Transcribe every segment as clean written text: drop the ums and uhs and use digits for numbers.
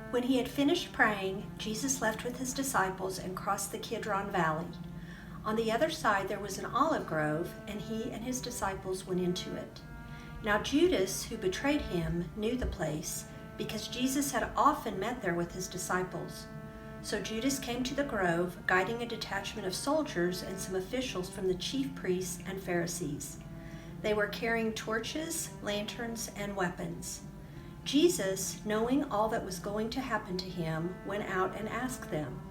When he had finished praying, Jesus left with his disciples and crossed the Kidron Valley. On the other side there was an olive grove, and he and his disciples went into it. Now Judas, who betrayed him, knew the place, because Jesus had often met there with his disciples. So Judas came to the grove, guiding a detachment of soldiers and some officials from the chief priests and Pharisees. They were carrying torches, lanterns, and weapons. Jesus, knowing all that was going to happen to him, went out and asked them,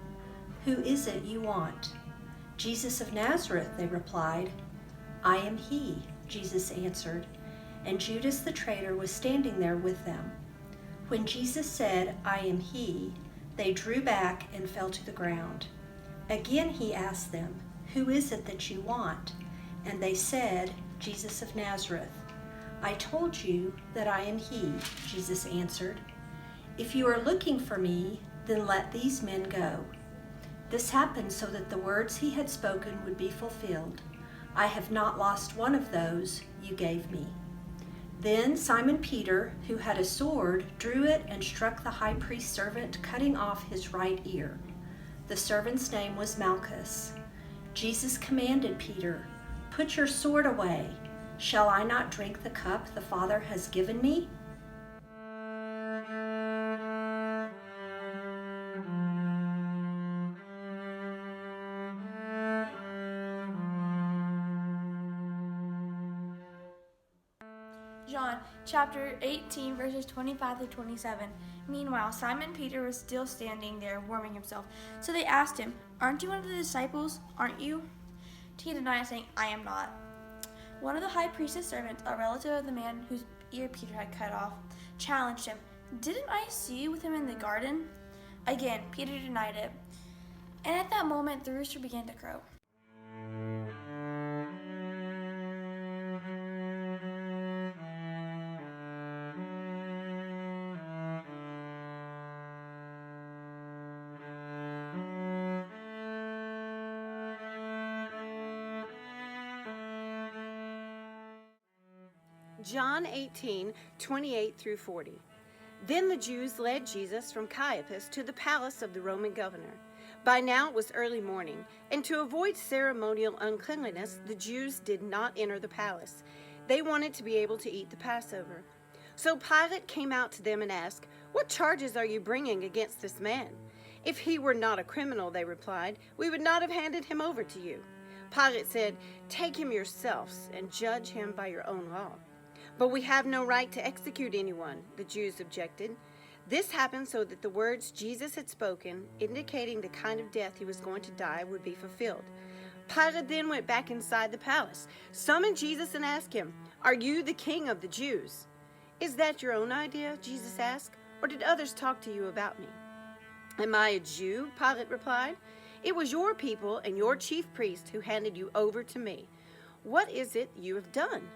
"Who is it you want?" "Jesus of Nazareth," they replied. "I am he," Jesus answered, and Judas the traitor was standing there with them. When Jesus said, "I am he," they drew back and fell to the ground. Again he asked them, "Who is it that you want?" And they said, "Jesus of Nazareth." "I told you that I am he," Jesus answered. "If you are looking for me, then let these men go." This happened so that the words he had spoken would be fulfilled. "I have not lost one of those you gave me." Then Simon Peter, who had a sword, drew it and struck the high priest's servant, cutting off his right ear. The servant's name was Malchus. Jesus commanded Peter, "Put your sword away. Shall I not drink the cup the Father has given me?" John chapter 18, verses 25 through 27. Meanwhile, Simon Peter was still standing there warming himself. So they asked him, "Aren't you one of the disciples? Aren't you?" He denied, saying, "I am not." One of the high priest's servants, a relative of the man whose ear Peter had cut off, challenged him, "Didn't I see you with him in the garden?" Again, Peter denied it. And at that moment, the rooster began to crow. John 18, 28 through 40. Then the Jews led Jesus from Caiaphas to the palace of the Roman governor. By now it was early morning, and to avoid ceremonial uncleanliness, the Jews did not enter the palace. They wanted to be able to eat the Passover. So Pilate came out to them and asked, "What charges are you bringing against this man?" "If he were not a criminal," they replied, "we would not have handed him over to you." Pilate said, "Take him yourselves and judge him by your own law." "But we have no right to execute anyone," the Jews objected. This happened so that the words Jesus had spoken, indicating the kind of death he was going to die, would be fulfilled. Pilate then went back inside the palace, summoned Jesus and asked him, "Are you the king of the Jews?" "Is that your own idea?" Jesus asked, "or did others talk to you about me?" "Am I a Jew?" Pilate replied. "It was your people and your chief priest who handed you over to me. What is it you have done?"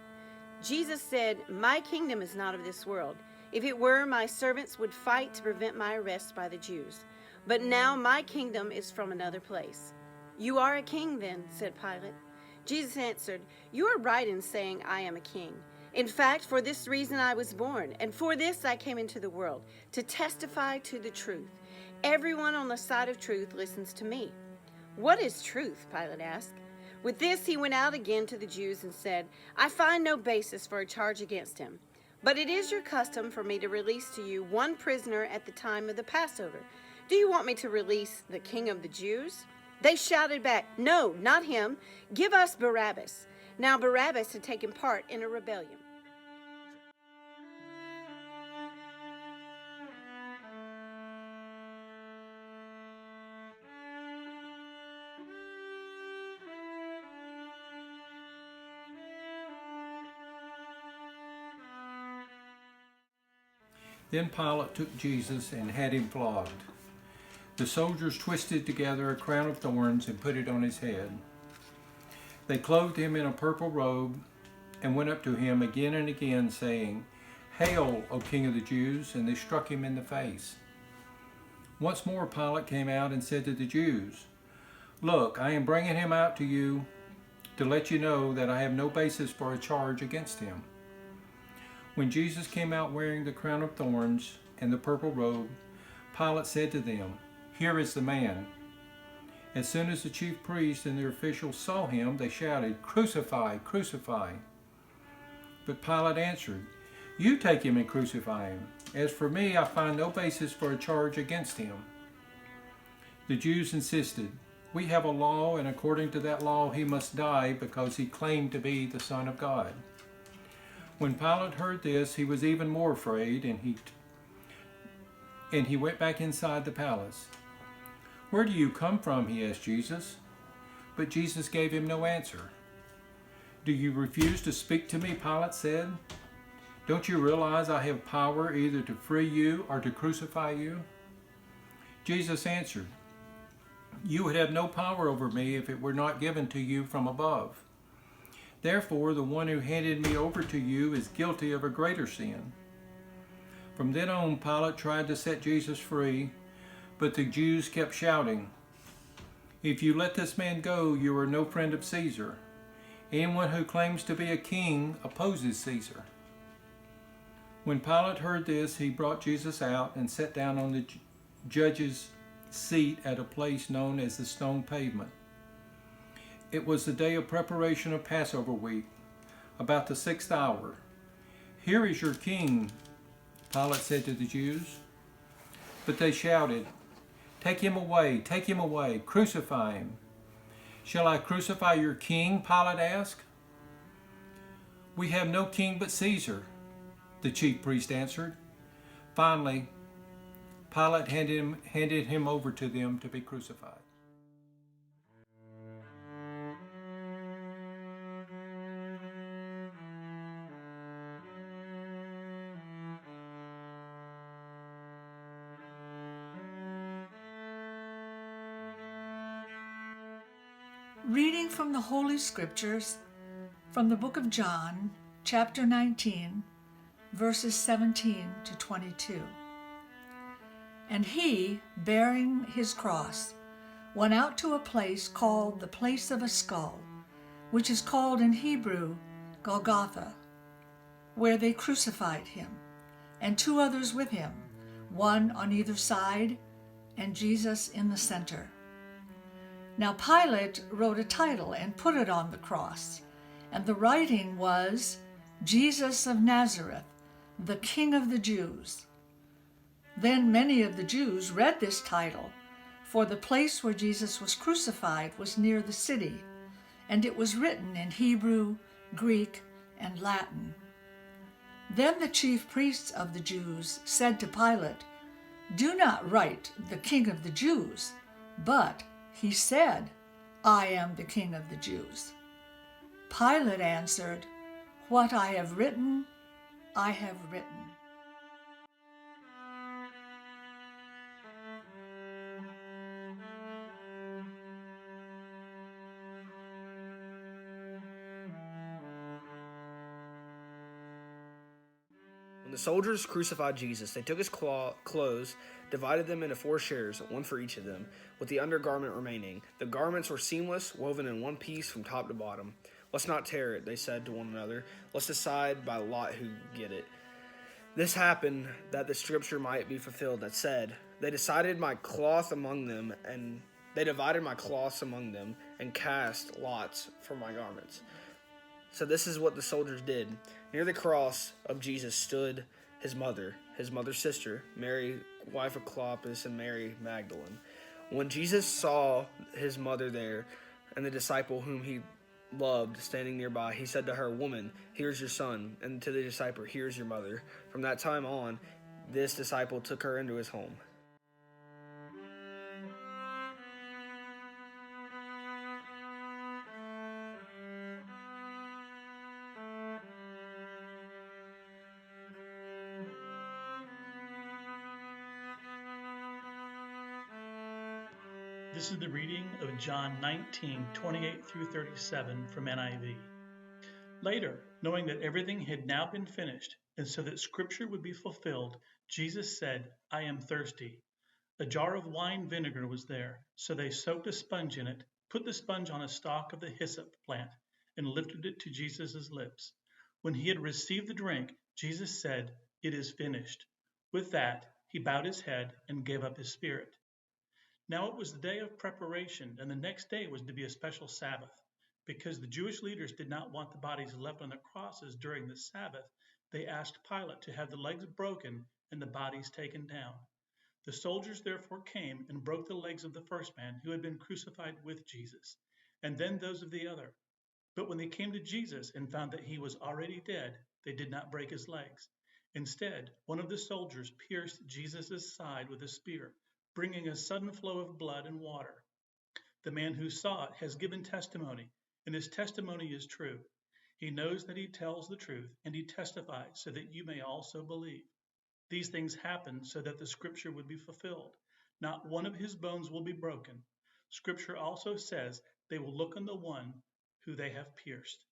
Jesus said, "My kingdom is not of this world. If it were, my servants would fight to prevent my arrest by the Jews. But now my kingdom is from another place." "You are a king then," said Pilate. Jesus answered, "You are right in saying I am a king. In fact, for this reason I was born, and for this I came into the world, to testify to the truth. Everyone on the side of truth listens to me." "What is truth?" Pilate asked. With this, he went out again to the Jews and said, "I find no basis for a charge against him. But it is your custom for me to release to you one prisoner at the time of the Passover. Do you want me to release the king of the Jews?" They shouted back, "No, not him. Give us Barabbas." Now Barabbas had taken part in a rebellion. Then Pilate took Jesus and had him flogged. The soldiers twisted together a crown of thorns and put it on his head. They clothed him in a purple robe and went up to him again and again, saying, "Hail, O King of the Jews!" And they struck him in the face. Once more Pilate came out and said to the Jews, "Look, I am bringing him out to you to let you know that I have no basis for a charge against him." When Jesus came out wearing the crown of thorns and the purple robe, Pilate said to them, "Here is the man." As soon as the chief priests and their officials saw him, they shouted, "Crucify, crucify." But Pilate answered, "You take him and crucify him. As for me, I find no basis for a charge against him." The Jews insisted, "We have a law, and according to that law he must die because he claimed to be the Son of God." When Pilate heard this, he was even more afraid, and he went back inside the palace. "Where do you come from?" he asked Jesus. But Jesus gave him no answer. "Do you refuse to speak to me?" Pilate said. "Don't you realize I have power either to free you or to crucify you?" Jesus answered, "You would have no power over me if it were not given to you from above. Therefore, the one who handed me over to you is guilty of a greater sin." From then on, Pilate tried to set Jesus free, but the Jews kept shouting, "If you let this man go, you are no friend of Caesar. Anyone who claims to be a king opposes Caesar." When Pilate heard this, he brought Jesus out and sat down on the judge's seat at a place known as the Stone Pavement. It was the day of preparation of Passover week, about the 6th hour. "Here is your king," Pilate said to the Jews. But they shouted, take him away, crucify him." "Shall I crucify your king?" Pilate asked. "We have no king but Caesar," the chief priest answered. Finally, Pilate handed him over to them to be crucified. Reading from the Holy Scriptures, from the book of John, chapter 19, verses 17 to 22. And he, bearing his cross, went out to a place called the place of a skull, which is called in Hebrew Golgotha, where they crucified him, and 2 others with him, one on either side, and Jesus in the center. Now Pilate wrote a title and put it on the cross, and the writing was, "Jesus of Nazareth, the King of the Jews." Then many of the Jews read this title, for the place where Jesus was crucified was near the city, and it was written in Hebrew, Greek, and Latin. Then the chief priests of the Jews said to Pilate, "Do not write the King of the Jews," but he said, "I am the King of the Jews." Pilate answered, "What I have written, I have written." When the soldiers crucified Jesus, they took his clothes, divided them into 4 shares, one for each of them, with the undergarment remaining. The garments were seamless, woven in one piece from top to bottom. "Let's not tear it," they said to one another. "Let's decide by lot who get it." This happened that the scripture might be fulfilled that said, They divided my cloths among them, and cast lots for my garments." So this is what the soldiers did. Near the cross of Jesus stood his mother's sister, Mary, wife of Clopas, and Mary Magdalene. When Jesus saw his mother there, and the disciple whom he loved standing nearby, he said to her, "Woman, here's your son," and to the disciple, "Here's your mother." From that time on, this disciple took her into his home. This is the reading of John 19:28 through 37 from NIV. Later, knowing that everything had now been finished, and so that Scripture would be fulfilled, Jesus said, "I am thirsty." A jar of wine vinegar was there, so they soaked a sponge in it, put the sponge on a stalk of the hyssop plant, and lifted it to Jesus' lips. When he had received the drink, Jesus said, "It is finished." With that, He bowed his head and gave up his spirit. Now it was the day of preparation, and the next day was to be a special Sabbath. Because the Jewish leaders did not want the bodies left on the crosses during the Sabbath, they asked Pilate to have the legs broken and the bodies taken down. The soldiers therefore came and broke the legs of the first man who had been crucified with Jesus, and then those of the other. But when they came to Jesus and found that he was already dead, they did not break his legs. Instead, one of the soldiers pierced Jesus' side with a spear, bringing a sudden flow of blood and water. The man who saw it has given testimony, and his testimony is true. He knows that he tells the truth, and he testifies so that you may also believe. These things happened so that the scripture would be fulfilled. Not one of his bones will be broken. Scripture also says they will look on the one who they have pierced.